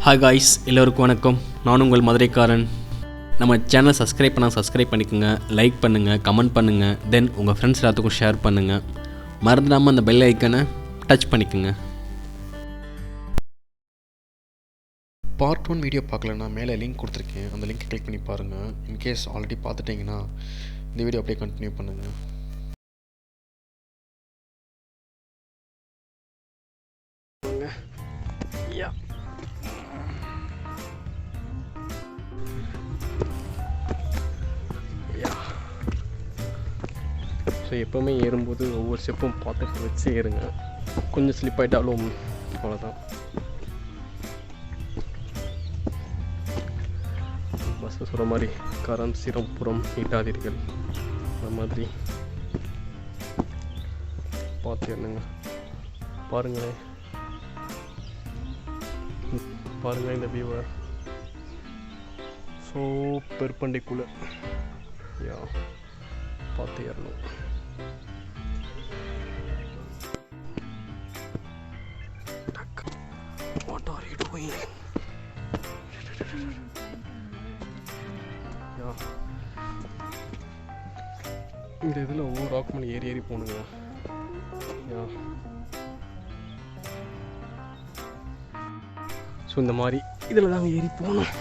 Hi guys, எல்லோருக்கும் வணக்கம். நான் உங்கள் மதுரைக்காரன். நம்ம சேனலை சப்ஸ்கிரைப் பண்ணிக்கோங்க, லைக் பண்ணுங்கள், கமெண்ட் பண்ணுங்கள், தென் உங்கள் ஃப்ரெண்ட்ஸ் எல்லாத்துக்கும் ஷேர் பண்ணுங்கள். மறந்துடாமல் அந்த பெல் ஐக்கனை டச் பண்ணிக்கோங்க. பார்ட் 1 வீடியோ பார்க்கலன்னா மேலே லிங்க் கொடுத்துருக்கேன், அந்த லிங்க் கிளிக் பண்ணி பாருங்கள். இன்கேஸ் ஆல்ரெடி பார்த்துட்டிங்கன்னா இந்த வீடியோ அப்படியே கண்டினியூ பண்ணுங்கள். ஸோ எப்போவுமே ஏறும்போது ஒவ்வொரு ஸ்டெப்பும் பார்த்துட்டு வச்சு ஏறுங்க. கொஞ்சம் ஸ்லிப் ஆகிட்டாலும் அவ்வளோதான். பஸ்ஸில் சொல்கிற மாதிரி கரம் சிரம் புறம் நீட்டாதீர்கள், அந்த மாதிரி பார்த்து ஏறுங்க. பாருங்களேன் இந்த வியூவை. ஸோ பெர்பெண்டிகுலர் பார்த்து ஏறணும். What are you doing? இந்த இதில் ஒவ்வொரு ராக் மேலே ஏறி போகணுங்க. ஸோ இந்த மாதிரி இதில் தாங்க ஏறி போகணும்.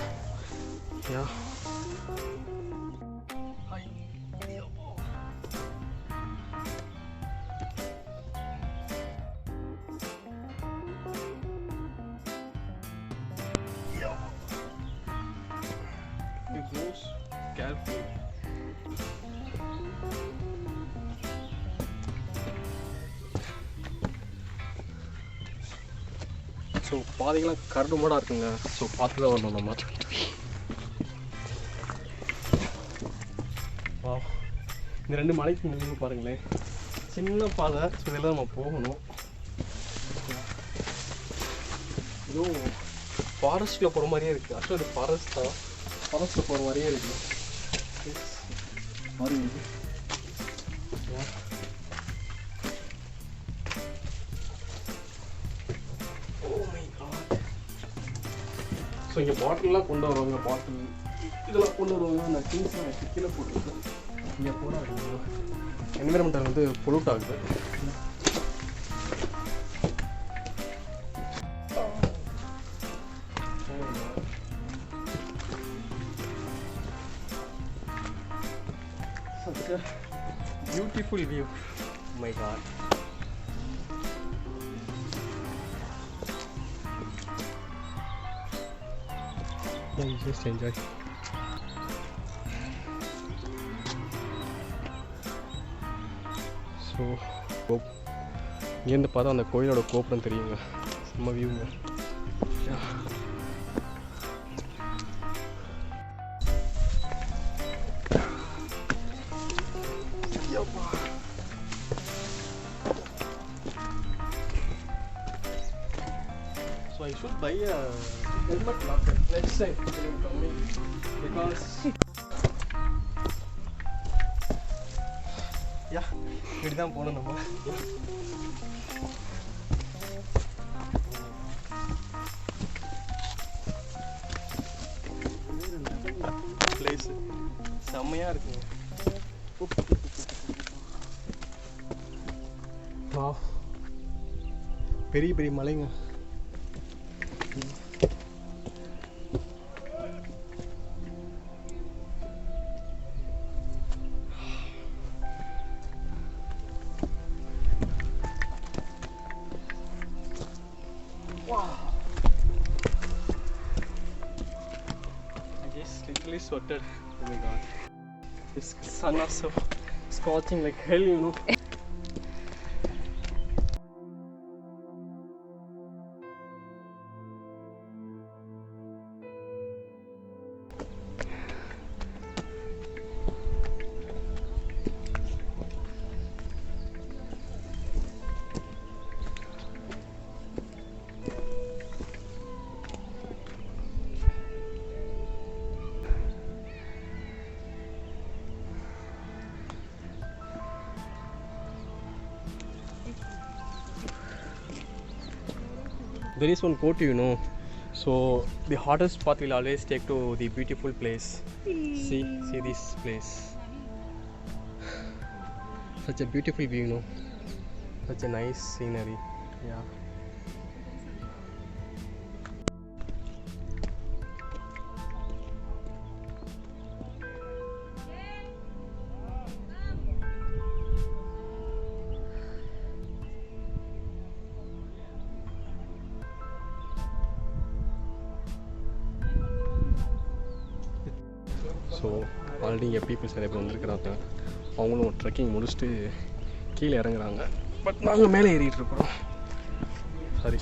It goes carefully. ஸோ பாதைகள்லாம் கரடு மாடாக இருக்குங்க. ஸோ பார்த்து தான் வரணும் நம்ம. இந்த ரெண்டு மலைக்கு முன்னாடி பாருங்களேன், சின்ன பாதை. ஸோ இதெல்லாம் நம்ம போகணும். இதுவும் ஃபாரஸ்ட்டில் போகிற மாதிரியே இருக்குது. ஆக்சுவலாக இது ஃபாரஸ்ட் தான், ஃபாரஸ்ட்டில் போகிற மாதிரியே இருக்குது. ஸோ இங்கே பாட்டில்லாம் கொண்டு வருவாங்க, பாட்டில் இதெல்லாம் கொண்டு வருவாங்க. அந்த திங்ஸ்லாம் கீழே போட்டுருக்கேன். இங்கே போனால் என்விரான்மெண்டல் வந்து பொல்யூட் ஆகுது. Such a beautiful view. Oh my God. Yeah, just enjoy. So இங்கேருந்து பார்த்தா அந்த கோயிலோட கோபுரம் தெரியுங்க. செம்ம வியூங்க. So I should buy a helmet locker next time when I'm coming, because இப்படி தான் போகணும் நம்ம. பிளேஸ் செம்மையாக இருக்குங்க. பெரிய பெரிய மலைங்க. Literally sweated. Oh my God, this sun is so scorching like hell, you know. There is one quote, you know, So the hottest path will always take to the beautiful place. See this place. Such a beautiful view, you know. Such a nice scenery. Yeah. So already இங்கே peoples நிறைய பேர் வந்துருக்குறாங்க. அவங்களும் trekking முடிச்சுட்டு கீழே இறங்குறாங்க. But நாங்கள் மேலே ஏறிட்டு இருக்கிறோம். சாரி.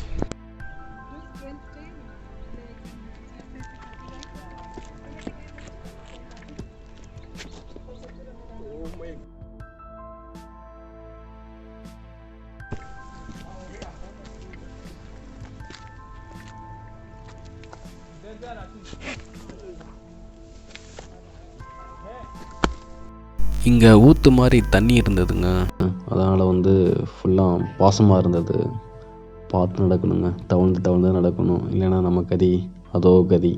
இங்கே ஊற்று மாதிரி தண்ணி இருந்ததுங்க. அதனால் வந்து ஃபுல்லாக பாசமாக இருந்தது. பார்த்து நடக்கணுங்க. தவழ்ந்து தவழ்ந்து நடக்கணும். இல்லைன்னா நம்ம கதி அதோ கதி.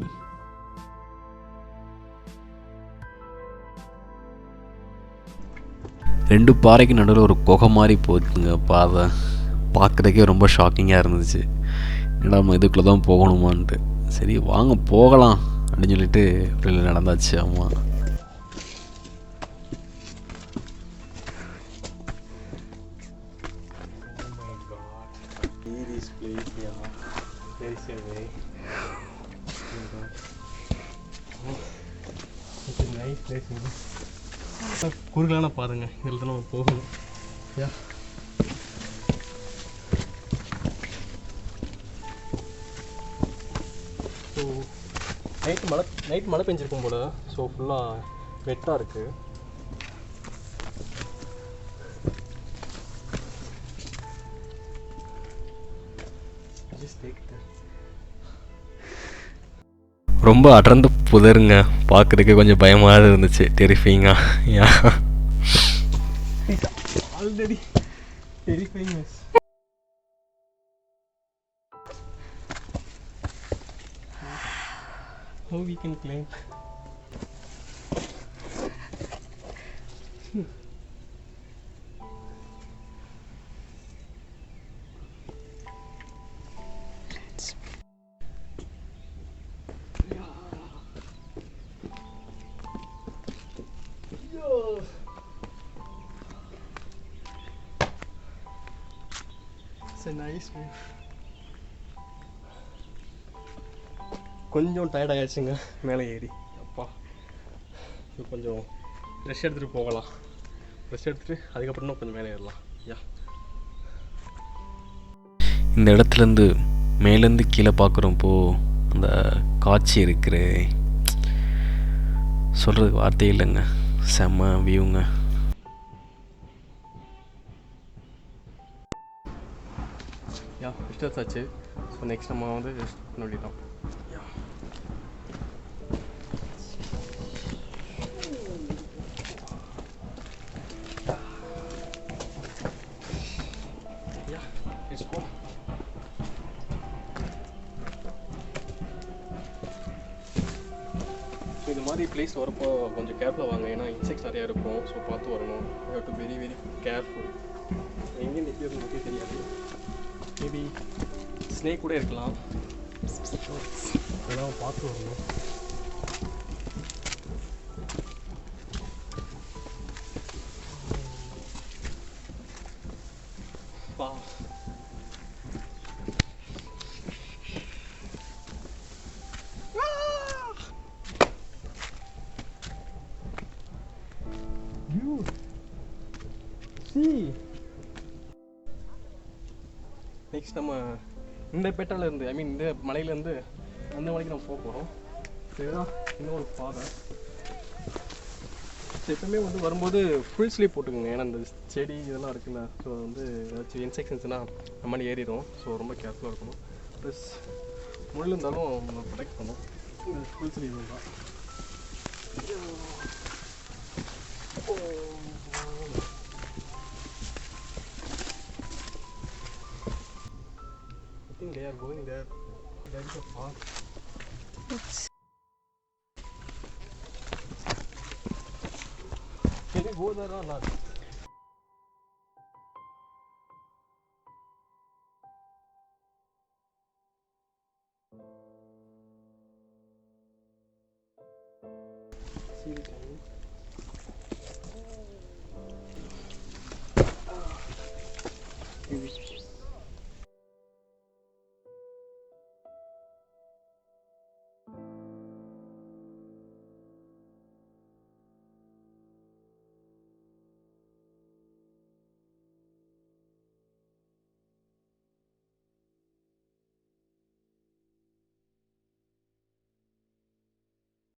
ரெண்டு பாறைக்கு நடுவில் ஒரு குகை மாதிரி போச்சுங்க பாதை. பார்க்குறதுக்கே ரொம்ப ஷாக்கிங்காக இருந்துச்சு. என்னடா நம்ம இதுக்குள்ளே தான் போகணுமான்ட்டு. சரி வாங்க போகலாம் அப்படின்னு சொல்லிட்டு வெளியில் நடந்தாச்சு. ஆமாம். குறுகலான பாருங்க, இதில் தான் நம்ம போகணும். யா ஸோ நைட் மழை பெஞ்சிருக்கும் போல். ஸோ ஃபுல்லாக வெட்டாக இருக்குது. ரொம்ப அடர்ந்து புதருங்க. பார்க்குறதுக்கு கொஞ்சம் பயமாக இருந்துச்சு. டெரிஃபைங்கா. Yeah already terrifying. How we can climb? It's a nice view. கொஞ்சம் டயர்ட் ஆகிடுச்சுங்க மேலே ஏறி. அப்பா இது கொஞ்சம் ரெஸ்ட் எடுத்துகிட்டு போகலாம். ரெஸ்ட் எடுத்துகிட்டு அதுக்கப்புறம் தான் கொஞ்சம் மேலே ஏறலாம். யா இந்த இடத்துலேருந்து மேலேருந்து கீழே பார்க்குறப்போ அந்த காட்சி இருக்கிற சொல்கிறதுக்கு வார்த்தை இல்லைங்க. செம்ம வியூங்க. யா ரெஸ்ட் ஆச்சு. ஸோ நெக்ஸ்ட் நம்ம வந்து ரெஸ்ட் பண்ண வேண்டியதான். இந்த மாதிரி பிளேஸ் வரப்போ கொஞ்சம் கேர்ஃபுல்லாக வாங்க. ஏன்னா இன்செக்ட்ஸ் நிறையா இருக்கும். ஸோ பார்த்து வரணும். You have to very very careful. எங்கேயும் நிற்கிறது நமக்கே தெரியாது. மேபி ஸ்னேக் கூட இருக்கலாம். அதெல்லாம் பார்த்து வரணும். வா நெக்ஸ்ட் நம்ம இந்த பெட்டாலேருந்து இந்த மலையிலேருந்து அந்த மலைக்கு நம்ம போக போகிறோம். இதுதான் இன்னொரு பாதை. எப்பவுமே வந்து வரும்போது ஃபுல் ஸ்லீவ் போட்டுக்கோங்க. ஏன்னா இந்த செடி இதெல்லாம் இருக்குல்ல. ஸோ வந்து ஏதாச்சும் இன்செக்ஷன்ஸ்னால் நம்ம மாதிரி ஏறிடும். ஸோ ரொம்ப கேர்ஃபுல்லாக இருக்கணும். ப்ளஸ் முள் இருந்தாலும் நம்ம ப்ரொடெக்ட் பண்ணும். ஃபுல் ஸ்லீவ் தான். I think they are going there. There is a park. Can you go there or not?